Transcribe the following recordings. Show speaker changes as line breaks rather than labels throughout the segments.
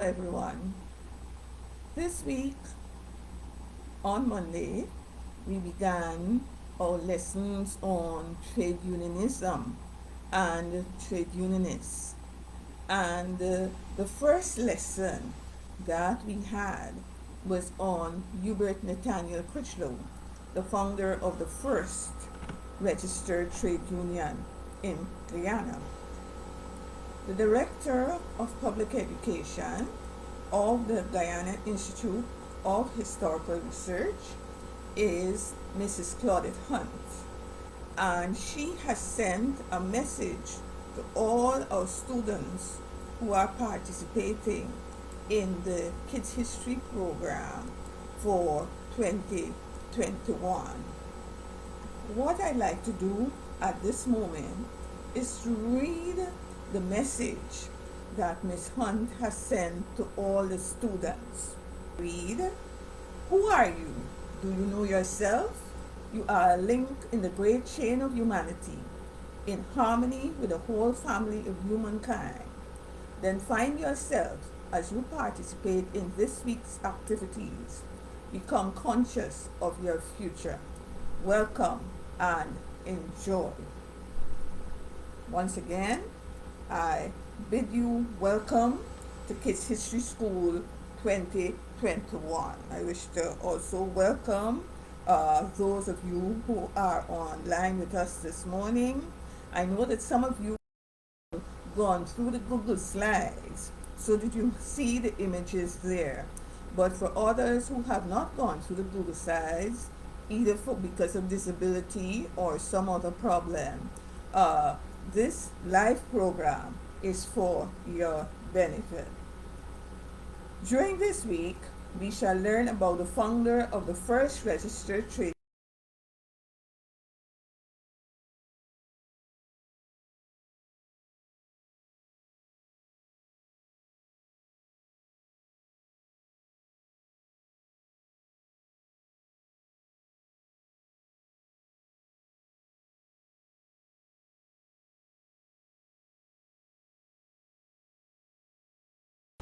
everyone. This week on Monday, we began our lessons on trade unionism and trade unionists. And the first lesson that we had was on Hubert Nathaniel Critchlow, the founder of the first registered trade union in Guyana. The Director of Public Education of the Guyana Institute of Historical Research is Mrs. Claudette Hunt, and she has sent a message to all our students who are participating in the Kids History program for 2021. What I'd like to do at this moment is to read the message that Ms. Hunt has sent to all the students. Read, who are you? Do you know yourself? You are a link in the great chain of humanity, in harmony with the whole family of humankind. Then find yourself as you participate in this week's activities. Become conscious of your future. Welcome and enjoy. Once again, I bid you welcome to Kids History School 2021. I wish to also welcome those of you who are online with us this morning. I know that some of you have gone through the Google slides so that you see the images there. But for others who have not gone through the Google slides, either because of disability or some other problem, this live program is for your benefit. During this week, we shall learn about the founder of the first registered trade.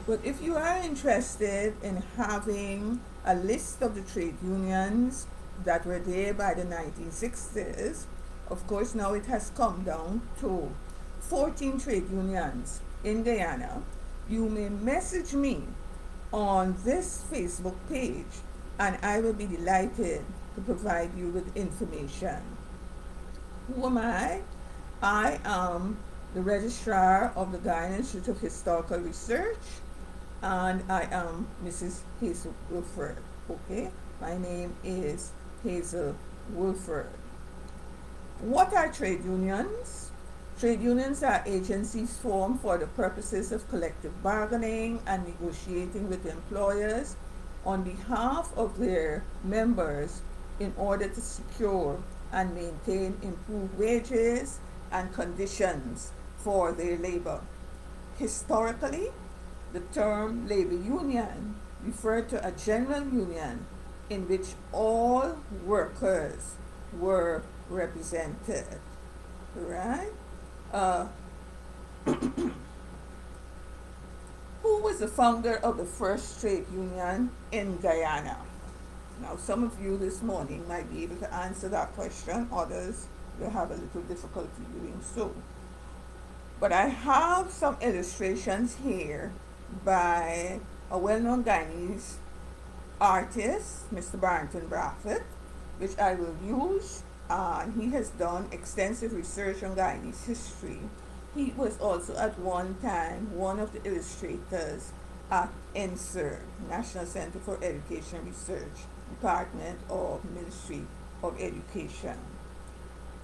But if you are interested in having a list of the trade unions that were there by the 1960s, of course now it has come down to 14 trade unions in Guyana. You may message me on this Facebook page and I will be delighted to provide you with information. Who am I? I am the Registrar of the Guyana Institute of Historical Research, and I am Mrs. Hazel Woolford. Okay, my name is Hazel Woolford. What are trade unions? Trade unions are agencies formed for the purposes of collective bargaining and negotiating with employers on behalf of their members in order to secure and maintain improved wages and conditions for their labor. Historically, the term labor union referred to a general union in which all workers were represented. Right? Who was the founder of the first trade union in Guyana? Now, some of you this morning might be able to answer that question. Others will have a little difficulty doing so. But I have some illustrations here by a well-known Guyanese artist, Mr. Barrington Braffett, which I will use. He has done extensive research on Guyanese history. He was also at one time one of the illustrators at NSER, National Center for Education Research, Department of Ministry of Education.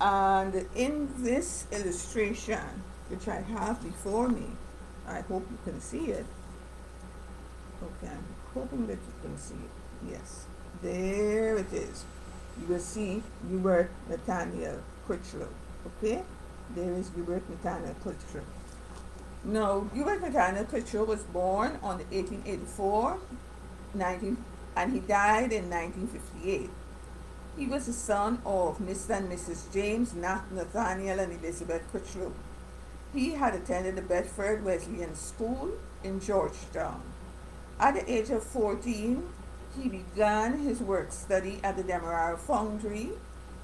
And in this illustration, which I have before me, I hope you can see it. Okay, I'm hoping that you can see it. Yes, there it is. You will see Hubert Nathaniel Critchlow. Okay, there is Hubert Nathaniel Critchlow. Now, Hubert Nathaniel Critchlow was born on 1884, and he died in 1958. He was the son of Mr. and Mrs. James Nathaniel and Elizabeth Critchlow. He had attended the Bedford Wesleyan School in Georgetown. At the age of 14, he began his work study at the Demerara Foundry.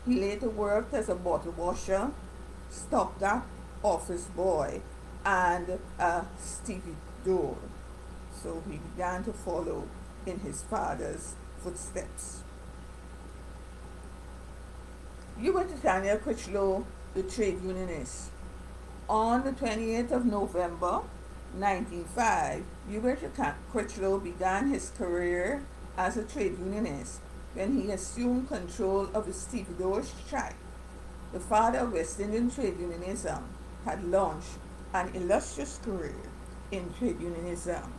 He later worked as a bottle washer, stopgap office boy, and a stevedore. So he began to follow in his father's footsteps. Hubert Nathaniel Critchlow, the trade unionist. On the 28th of November 1905, Hubert Critchlow began his career as a trade unionist when he assumed control of the stevedore strike. The father of West Indian trade unionism had launched an illustrious career in trade unionism.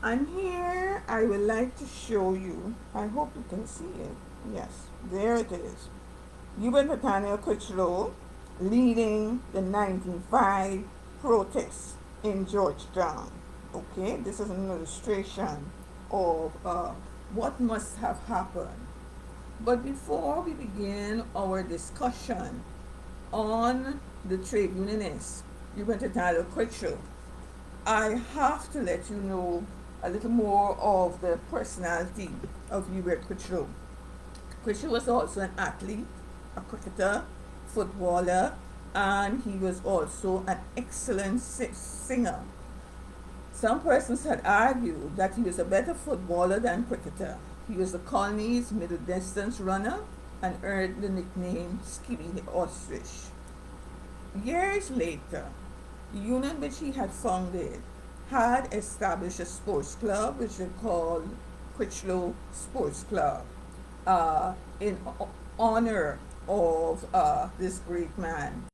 And here I would like to show you, I hope you can see it. Yes, there it is. Hubert Nathaniel Critchlow leading the 1905 protests in Georgetown. Okay, this is an illustration of what must have happened. But before we begin our discussion on the trade unionist, Hubert Nathaniel Critchlow, I have to let you know a little more of the personality of Hubert Critchlow. Critchlow was also an athlete, a cricketer, footballer, and he was also an excellent singer. Some persons had argued that he was a better footballer than cricketer. He was the colony's middle distance runner and earned the nickname Skibby the Ostrich. Years later, the union which he had founded had established a sports club which they called Critchlow Sports Club in honor of this great man.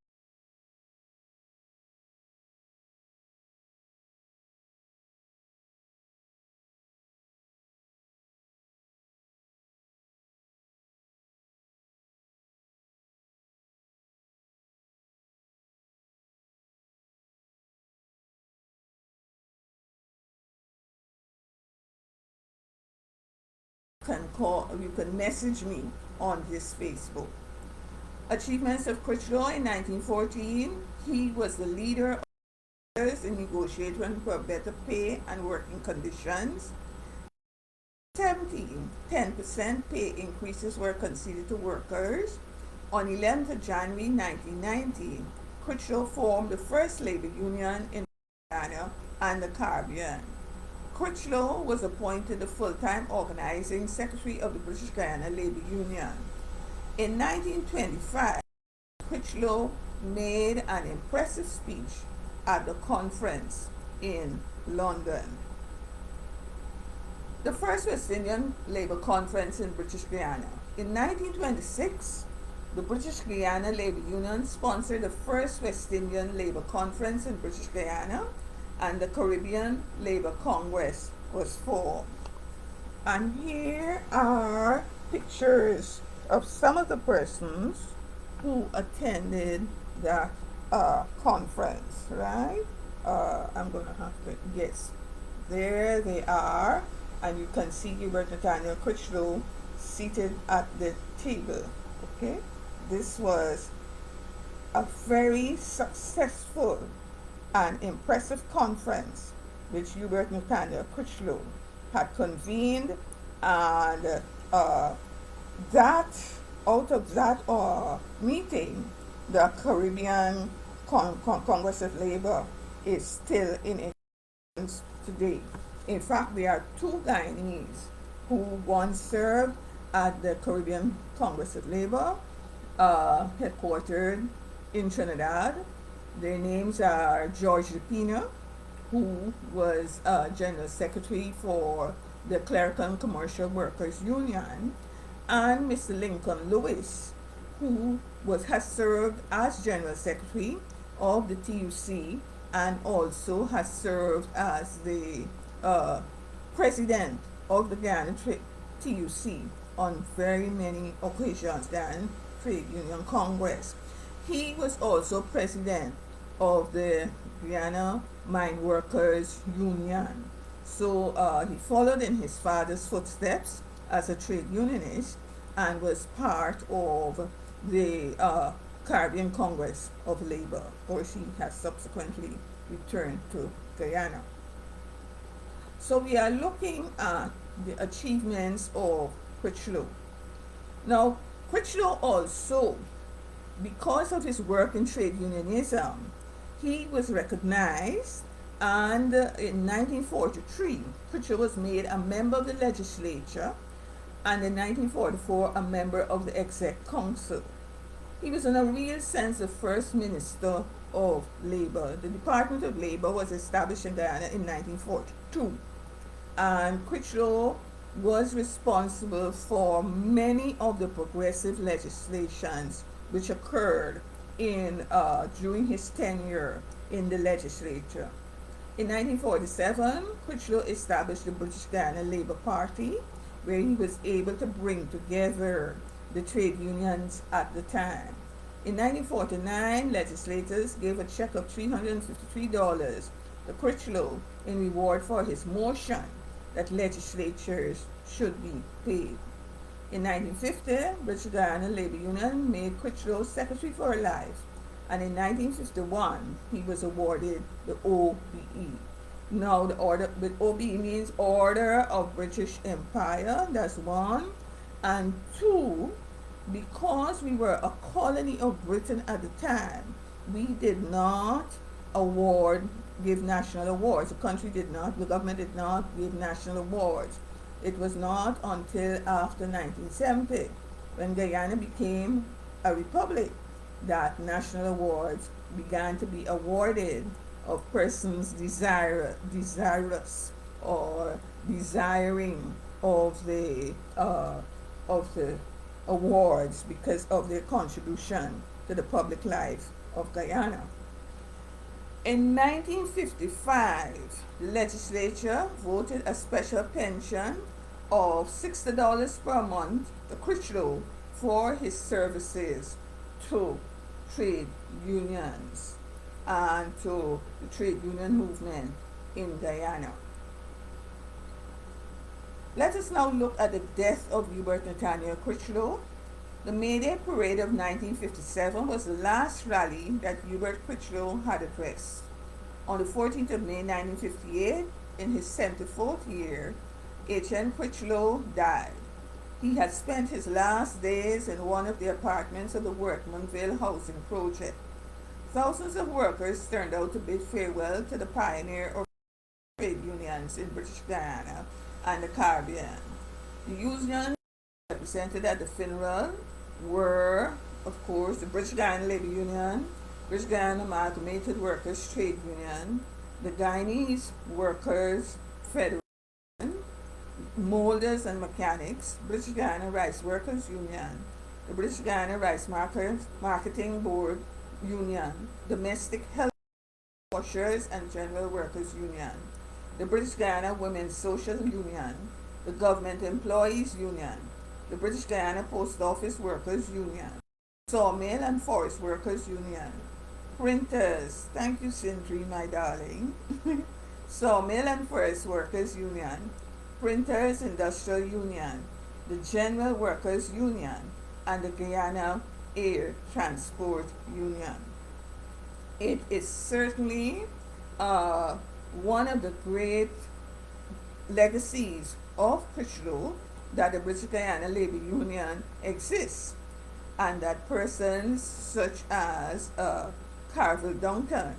You can message me on this Facebook. Achievements of Critchlow in 1914. He was the leader of in negotiating for better pay and working conditions. 17, 10% pay increases were conceded to workers. On 11th of January 1919, Critchlow formed the first labor union in Guyana and the Caribbean. Critchlow was appointed the full-time organizing secretary of the British Guiana Labor Union. In 1925, Critchlow made an impressive speech at the conference in London. The first West Indian Labour Conference in British Guiana. In 1926, the British Guiana Labor Union sponsored the first West Indian Labour Conference in British Guiana, and the Caribbean Labour Congress was formed. And here are pictures of some of the persons who attended that conference, right? I'm going to have to guess. There they are, and you can see Hubert Nathaniel Critchlow seated at the table. Okay, this was a very successful and impressive conference which Hubert Nathaniel Critchlow had convened, and that out of that meeting, the Caribbean Congress of Labour is still in existence today. In fact, there are two Guyanese who once served at the Caribbean Congress of Labour, headquartered in Trinidad. Their names are George Lupina, who was General Secretary for the Clerical and Commercial Workers Union, and Mr. Lincoln Lewis, who has served as General Secretary of the TUC and also has served as the President of the Guyana TUC on very many occasions, Guyana Trade Union Congress. He was also President of the Guyana Mine Workers Union. So he followed in his father's footsteps as a trade unionist and was part of the Caribbean Congress of Labor, or he has subsequently returned to Guyana. So we are looking at the achievements of Critchlow. Now, Critchlow also, because of his work in trade unionism, he was recognized, and in 1943, Critchlow was made a member of the legislature, and in 1944, a member of the Exec Council. He was, in a real sense, the first minister of labor. The Department of Labor was established in Guyana in 1942, and Critchlow was responsible for many of the progressive legislations which occurred in during his tenure in the legislature. In 1947, Critchlow established the British Guiana Labour Party, where he was able to bring together the trade unions at the time. In 1949, legislators gave a check of $353 to Critchlow in reward for his motion that legislatures should be paid. In 1950, British Guiana Labour Union made Critchlow secretary for life, and in 1951 he was awarded the OBE. Now the order with OBE means Order of British Empire, that's one, and two, because we were a colony of Britain at the time, we did not give national awards. The country did not, the government did not give national awards. It was not until after 1970, when Guyana became a republic, that national awards began to be awarded of persons desirous or desiring of the awards because of their contribution to the public life of Guyana. In 1955, the legislature voted a special pension of $60 per month to Critchlow for his services to trade unions and to the trade union movement in Guyana. Let us now look at the death of Hubert Nathaniel Critchlow. The May Day Parade of 1957 was the last rally that Hubert Critchlow had addressed. On the 14th of May 1958, in his 74th year, H.N. Critchlow died. He had spent his last days in one of the apartments of the Workmanville housing project. Thousands of workers turned out to bid farewell to the pioneer of trade unions in British Guiana and the Caribbean. The unions represented at the funeral were, of course, the British Guiana Labour Union, British Guiana Amalgamated Workers Trade Union, the Guyanese Workers Federation, Molders and Mechanics, British Guiana Rice Workers Union, the British Guiana Rice Marketing Board Union, Domestic Health Washers and General Workers Union, the British Guiana Women's Social Union, the Government Employees Union, the British Guiana Post Office Workers Union, Sawmill and Forest Workers Union, Printers, thank you Sindri, my darling, Sawmill and Forest Workers Union, Printers Industrial Union, the General Workers Union, and the Guyana Air Transport Union. It is certainly one of the great legacies of Critchlow that the British Guiana Labour Union exists, and that persons such as Carville Duncan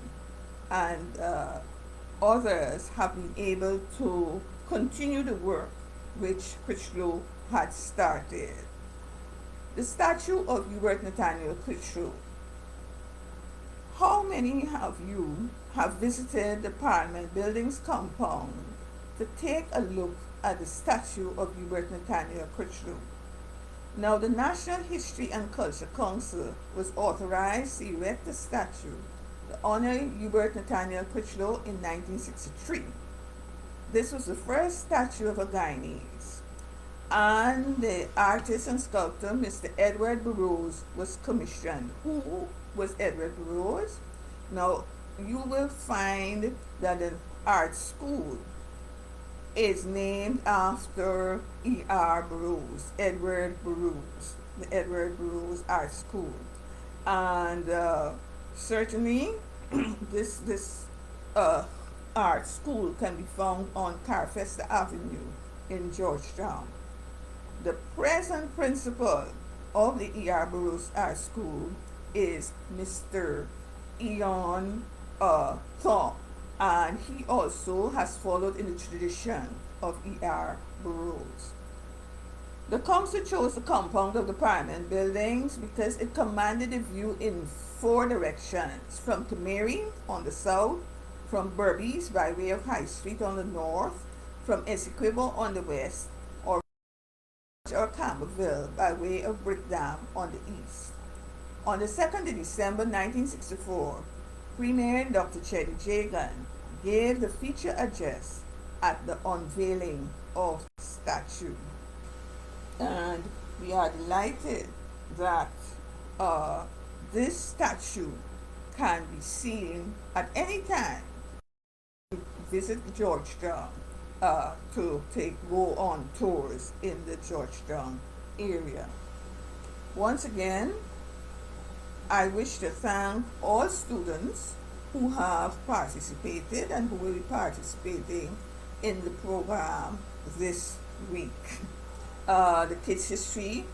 and others have been able to continue the work which Critchlow had started. The statue of Hubert Nathaniel Critchlow. How many of you have visited the Parliament Buildings compound to take a look at the statue of Hubert Nathaniel Critchlow? Now, the National History and Culture Council was authorized to erect a statue to honor Hubert Nathaniel Critchlow in 1963. This was the first statue of a Guyanese, and the artist and sculptor Mr. Edward Burroughs was commissioned. Who was Edward Burroughs? Now, you will find that the art school is named after E.R. Burroughs, Edward Burroughs, the Edward Burroughs Art School. And certainly this Art School can be found on Carfester Avenue in Georgetown. The present principal of the E.R. Burroughs Art School is Mr. Ian Thorpe, and he also has followed in the tradition of E.R. Burroughs. The council chose the compound of the Parliament buildings because it commanded a view in four directions: from Temeri on the south, from Berbice by way of High Street on the north, from Essequibo on the west, or Campbellville by way of Brick Dam on the east. On the 2nd of December 1964, Premier Dr. Chetty Jagan gave the feature address at the unveiling of the statue. And we are delighted that this statue can be seen at any time. Visit Georgetown to go on tours in the Georgetown area. Once again, I wish to thank all students who have participated and who will be participating in the program this week. The Kids History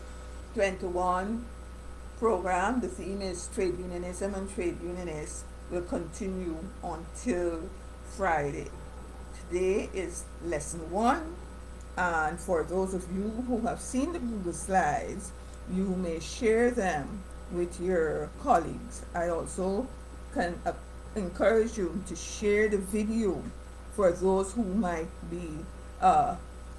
21 program, the theme is Trade Unionism and Trade Unionists, will continue until Friday. Today is lesson 1, and for those of you who have seen the Google slides, you may share them with your colleagues. I also can encourage you to share the video for those who might be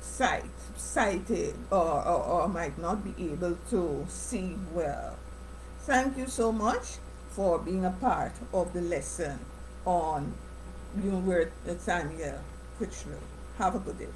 sighted or might not be able to see well. Thank you so much for being a part of the lesson on Hubert Nathaniel Critchlow. Have a good day.